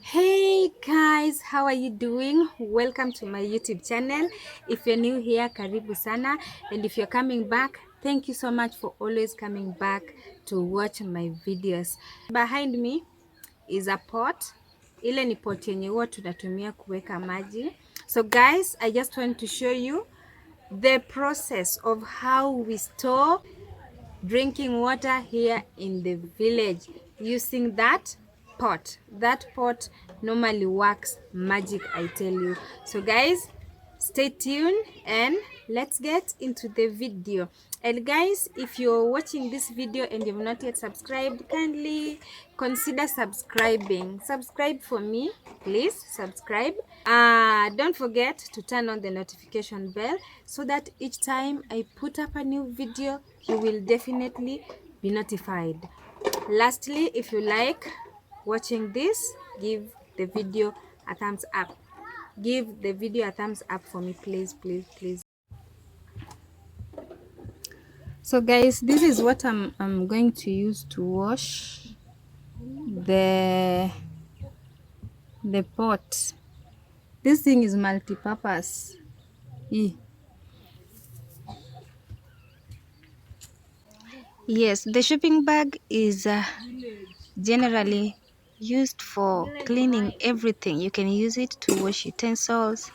Hey guys, how are you doing? Welcome to my YouTube channel. If you're new here, karibu sana, and if you're coming back, thank you so much for always coming back to watch my videos. Behind me is a pot. Ile ni pot yenye huwa tunatumia kuweka maji. So guys, I just want to show you the process of how we store drinking water here in the village using that pot. That pot normally works magic, I tell you. So guys, stay tuned and let's get into the video. And guys, if you're watching this video and you've not yet subscribed, kindly consider subscribe for me, please subscribe. Don't forget to turn on the notification bell so that each time I put up a new video you will definitely be notified. Lastly, if you like watching this, give the video a thumbs up. Give the video a thumbs up for me, please. So guys, this is what I'm going to use to wash the pot. This thing is multi-purpose. Yes, the shopping bag is generally used for cleaning everything. You can use it to wash utensils,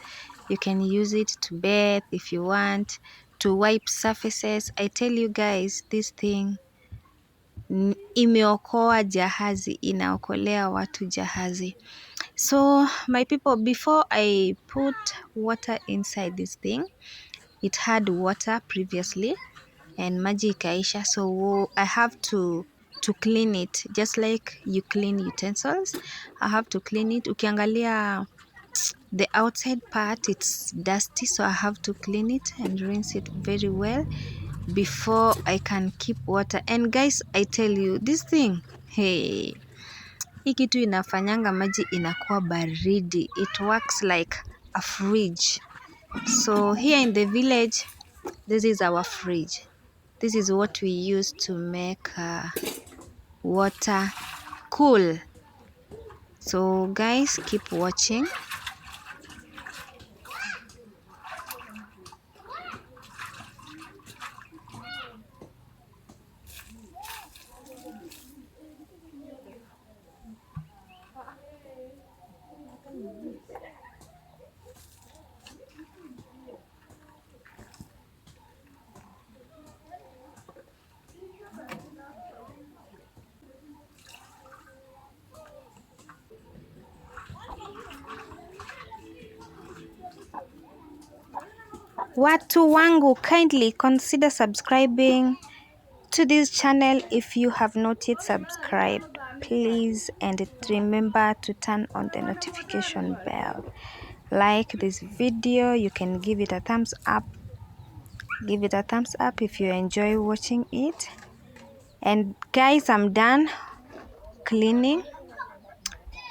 you can use it to bathe if you want, to wipe surfaces. I tell you guys, this thing imeokoa jahazi, inaokolea watu jahazi. So my people, before I put water inside this thing, it had water previously and maji ikaisha, so I have to clean it just like you clean utensils. I have to clean it. Ukiangalia the outside part, it's dusty, so I have to clean it and rinse it very well before I can keep water. And guys, I tell you this thing, hey, hii kitu inafanyanga maji inakuwa baridi. It works like a fridge. So here in the village, this is our fridge. This is what we use to make water cool. So guys, keep watching. Watu wangu, kindly consider subscribing to this channel if you have not yet subscribed, please, and remember to turn on the notification bell. Like this video, you can give it a thumbs up. Give it a thumbs up if you enjoy watching it. And guys, I'm done cleaning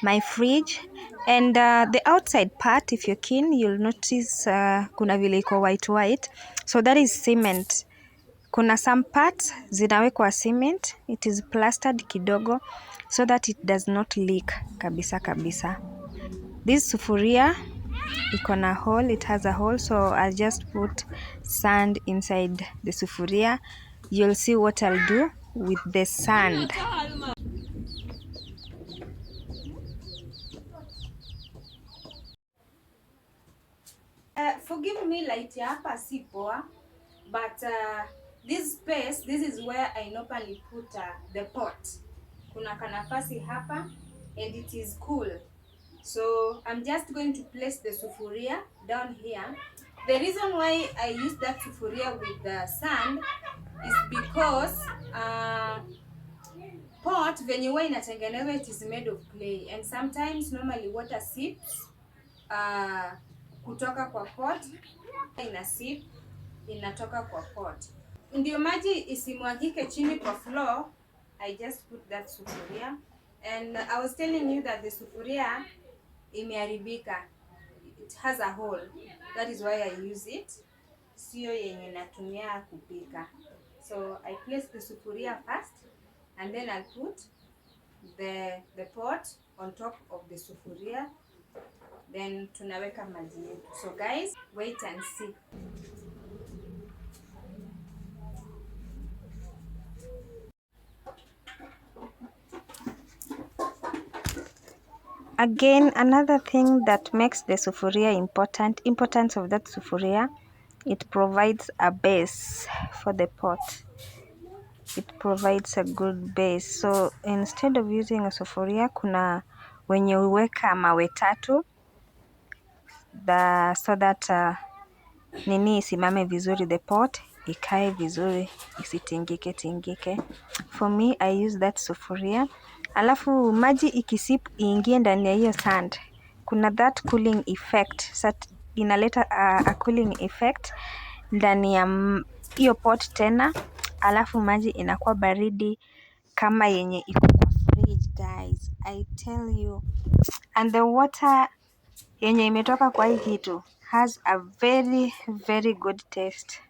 my fridge, and the outside part, if you're keen, you'll notice kuna vile iko white, so that is cement. Kuna some parts zinawekwa cement, it is plastered kidogo so that it does not leak kabisa. This sufuria iko na hole, it has a hole, so I'll just put sand inside the sufuria. You'll see what I'll do with the sand. Forgive me, light ya hapa si poa, but this space, this is where I normally put the pot. Kuna kanafasi hapa and it is cool. So I'm just going to place the sufuria down here. The reason why I use that sufuria with the sand is because pot venye huwa inatengenezwa, it is made of clay, and sometimes normally water seeps kutoka kwa pot, ina sip inatoka kwa pot. Ndio maji isimwagike chini kwa floor, I just put that sufuria. And I was telling you that the sufuria imeharibika, it has a hole, that is why I use it, sio yenye natumia kupika. So I place the sufuria first and then I'll put the pot on top of the sufuria, then tunaweka maji yetu. So guys, wait and see. Again, another thing that makes the sufuria importance of that sufuria, it provides a base for the pot. It provides a good base. So instead of using a sufuria, kuna wenye uweka mawe tatu so that nini isimame vizuri, the pot ikae vizuri, isitingike tingike. For me, I use that sufuria. Alafu maji ikisip iingie ndani ya hiyo sand, kuna that cooling effect, inaleta a cooling effect ndani ya hiyo pot tena. Alafu maji inakuwa baridi kama yenye iko kwa fridge guys, I tell you. And the water yenye imetoka kwa hii kitu has a very very good taste.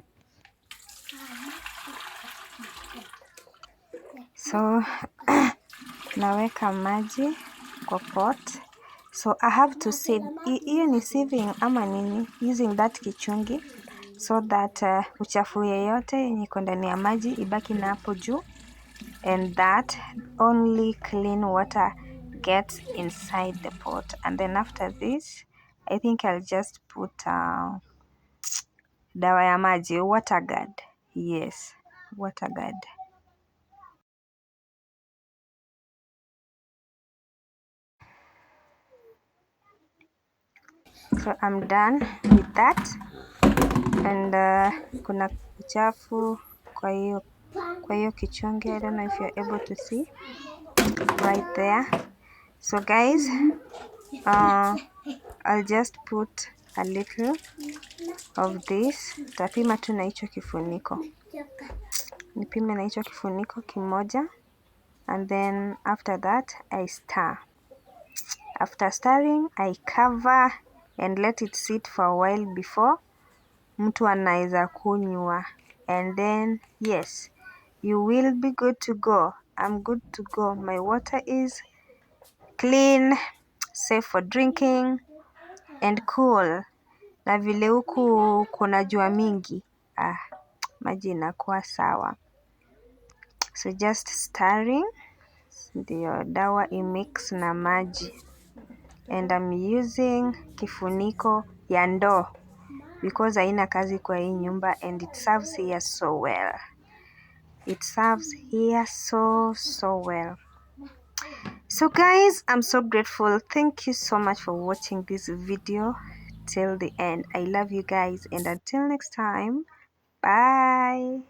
So naweka maji kwa pot. So I have to sieve. Hiyo ni sieving ama nini, using that kichungi so that uchafu yeyote yenye iko ndani ya maji ibaki na hapo juu, and that only clean water gets inside the pot. And then after this, I think I'll just put dawa ya maji, water guard. Yes, water guard. So I'm done with that. And kuna uchafu kwa hiyo kichungi. I don't know if you're able to see right there. So guys, I'll just put a little of this. Tapima tu na hicho kifuniko, nipime na hicho kifuniko kimoja, and then after that I stir. After stirring, I cover and let it sit for a while before mtu anaweza kunywa, and then yes, you will be good to go. I'm good to go. My water is clean, safe for drinking and cool. Na vile huku kuna jua mingi, maji inakuwa sawa. So just stirring ndio dawa imix na maji, and I'm using kifuniko ya ndoo because haina kazi kwa hii nyumba, and it serves here so well. It serves here so well. So guys, I'm so grateful. Thank you so much for watching this video till the end. I love you guys, and until next time, bye.